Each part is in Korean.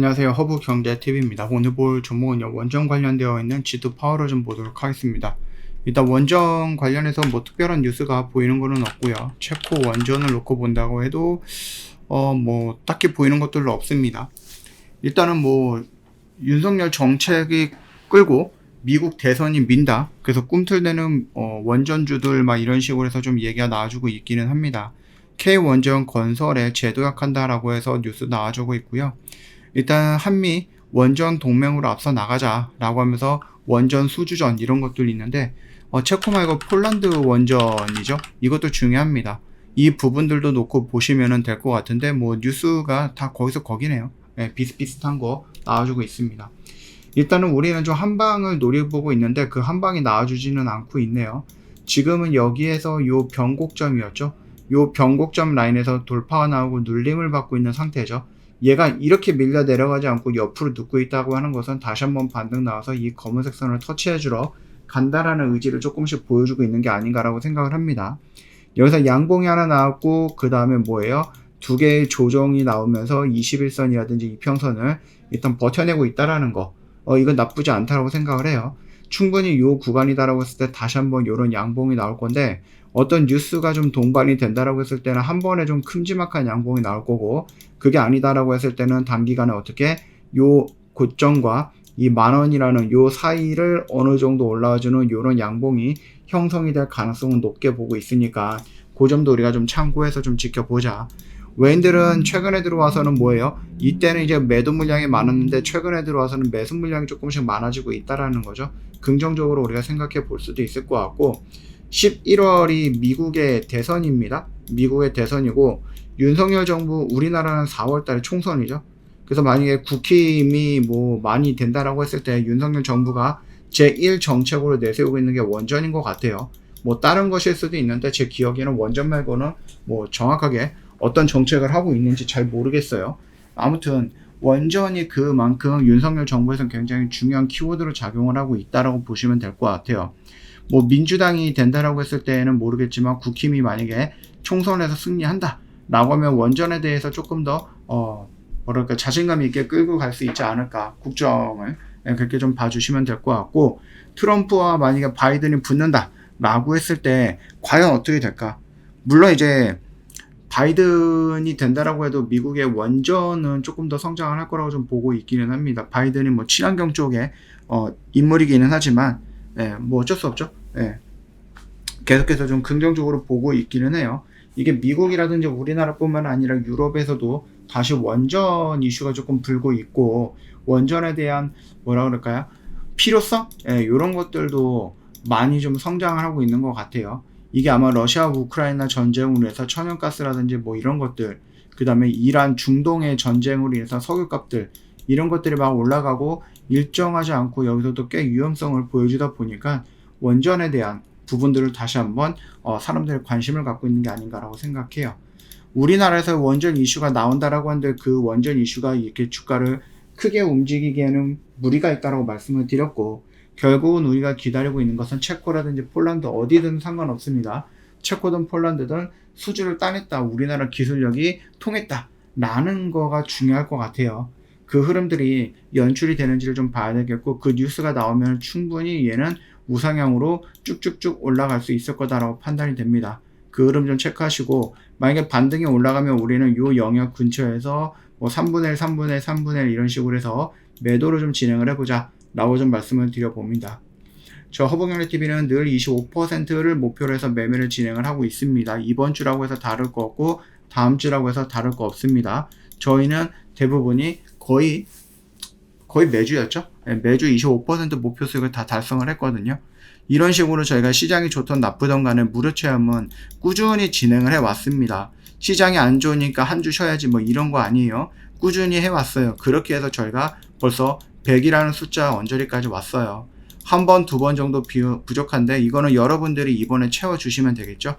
안녕하세요. 허브경제TV입니다. 오늘 볼 종목은요, 원전 관련되어 있는 G2 파워를 좀 보도록 하겠습니다. 일단 원전 관련해서 뭐 특별한 뉴스가 보이는 거는 없고요. 체코 원전을 놓고 본다고 해도 뭐 딱히 보이는 것들도 없습니다. 일단은 뭐 윤석열 정책이 끌고 미국 대선이 민다. 그래서 꿈틀대는 원전주들 막 이런 식으로 해서 좀 얘기가 나와주고 있기는 합니다. K원전 건설에 재도약한다라고 해서 뉴스 나와주고 있고요. 일단 한미 원전 동맹으로 앞서 나가자라고 하면서 원전 수주전 이런 것들이 있는데 체코 말고 폴란드 원전이죠. 이것도 중요합니다. 이 부분들도 놓고 보시면 될 것 같은데 뭐 뉴스가 다 거기서 거기네요. 네, 비슷비슷한 거 나와주고 있습니다. 일단은 우리는 좀 한방을 노려보고 있는데 그 한방이 나와주지는 않고 있네요. 지금은 여기에서 요 변곡점이었죠. 요 변곡점 라인에서 돌파가 나오고 눌림을 받고 있는 상태죠. 얘가 이렇게 밀려 내려가지 않고 옆으로 눕고 있다고 하는 것은 다시 한번 반등 나와서 이 검은색 선을 터치해주러 간다라는 의지를 조금씩 보여주고 있는 게 아닌가라고 생각을 합니다. 여기서 양봉이 하나 나왔고 그 다음에 뭐예요? 두 개의 조정이 나오면서 21선이라든지 이평선을 일단 버텨내고 있다라는 거, 이건 나쁘지 않다라고 생각을 해요. 충분히 요 구간이다라고 했을 때 다시 한번 요런 양봉이 나올 건데 어떤 뉴스가 좀 동반이 된다라고 했을 때는 한 번에 좀 큼지막한 양봉이 나올 거고, 그게 아니다라고 했을 때는 단기간에 어떻게 요 고점과 이 만원이라는 요 사이를 어느 정도 올라와주는 요런 양봉이 형성이 될 가능성은 높게 보고 있으니까 그 점도 우리가 좀 참고해서 좀 지켜보자. 외인들은 최근에 들어와서는 뭐예요? 이때는 이제 매도 물량이 많았는데 최근에 들어와서는 매수 물량이 조금씩 많아지고 있다라는 거죠. 긍정적으로 우리가 생각해 볼 수도 있을 것 같고, 11월이 미국의 대선입니다. 미국의 대선이고 윤석열 정부 우리나라는 4월달에 총선이죠. 그래서 만약에 국힘이 뭐 많이 된다라고 했을 때 윤석열 정부가 제1 정책으로 내세우고 있는 게 원전인 것 같아요. 뭐 다른 것일 수도 있는데 제 기억에는 원전 말고는 뭐 정확하게 어떤 정책을 하고 있는지 잘 모르겠어요. 아무튼 원전이 그만큼 윤석열 정부에서는 굉장히 중요한 키워드로 작용을 하고 있다라고 보시면 될 것 같아요. 뭐 민주당이 된다라고 했을 때는 모르겠지만 국힘이 만약에 총선에서 승리한다 라고 하면 원전에 대해서 조금 더 뭐랄까 자신감 있게 끌고 갈 수 있지 않을까, 국정을 그렇게 좀 봐주시면 될 것 같고, 트럼프와 만약에 바이든이 붙는다 라고 했을 때 과연 어떻게 될까. 물론 이제 바이든이 된다라고 해도 미국의 원전은 조금 더 성장을 할 거라고 좀 보고 있기는 합니다. 바이든이 뭐 친환경 쪽에 인물이기는 하지만 뭐 어쩔 수 없죠. 계속해서 좀 긍정적으로 보고 있기는 해요. 이게 미국이라든지 우리나라뿐만 아니라 유럽에서도 다시 원전 이슈가 조금 불고 있고, 원전에 대한 뭐라 그럴까요? 필요성? 이런 것들도 많이 좀 성장을 하고 있는 것 같아요. 이게 아마 러시아 우크라이나 전쟁으로 해서 천연가스라든지 뭐 이런 것들, 그 다음에 이란 중동의 전쟁으로 인해서 석유값들, 이런 것들이 막 올라가고 일정하지 않고 여기서도 꽤 위험성을 보여주다 보니까 원전에 대한 부분들을 다시 한번 사람들이 관심을 갖고 있는 게 아닌가라고 생각해요. 우리나라에서 원전 이슈가 나온다라고 하는데 그 원전 이슈가 이렇게 주가를 크게 움직이기에는 무리가 있다라고 말씀을 드렸고, 결국은 우리가 기다리고 있는 것은 체코라든지 폴란드 어디든 상관없습니다. 체코든 폴란드든 수주를 따냈다, 우리나라 기술력이 통했다 라는 거가 중요할 것 같아요. 그 흐름들이 연출이 되는지를 좀 봐야 되겠고, 그 뉴스가 나오면 충분히 얘는 우상향으로 쭉쭉쭉 올라갈 수 있을 거다라고 판단이 됩니다. 그 흐름 좀 체크하시고, 만약에 반등이 올라가면 우리는 요 영역 근처에서 뭐 3분의 1, 3분의 1, 3분의 1 이런 식으로 해서 매도를 좀 진행을 해보자 라고 좀 말씀을 드려봅니다. 저 허브경제TV는 늘 25%를 목표로 해서 매매를 진행을 하고 있습니다. 이번 주라고 해서 다를 거 없고 다음 주라고 해서 다를 거 없습니다. 저희는 대부분이 거의 매주였죠. 매주 25% 목표 수익을 다 달성을 했거든요. 이런 식으로 저희가 시장이 좋던 나쁘던 간에 무료 체험은 꾸준히 진행을 해왔습니다. 시장이 안 좋으니까 한 주 쉬어야지 뭐 이런 거 아니에요. 꾸준히 해왔어요. 그렇게 해서 저희가 벌써 100이라는 숫자 언저리까지 왔어요. 한 번, 두 번 정도 부족한데 이거는 여러분들이 이번에 채워주시면 되겠죠.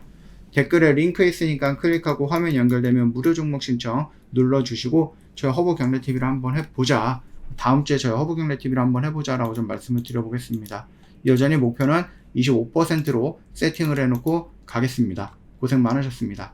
댓글에 링크 있으니까 클릭하고 화면 연결되면 무료 종목 신청 눌러주시고 저희 허브경제TV를 한번 해보자, 다음 주에 저희 허브경제TV를 한번 해보자 라고 좀 말씀을 드려보겠습니다. 여전히 목표는 25%로 세팅을 해놓고 가겠습니다. 고생 많으셨습니다.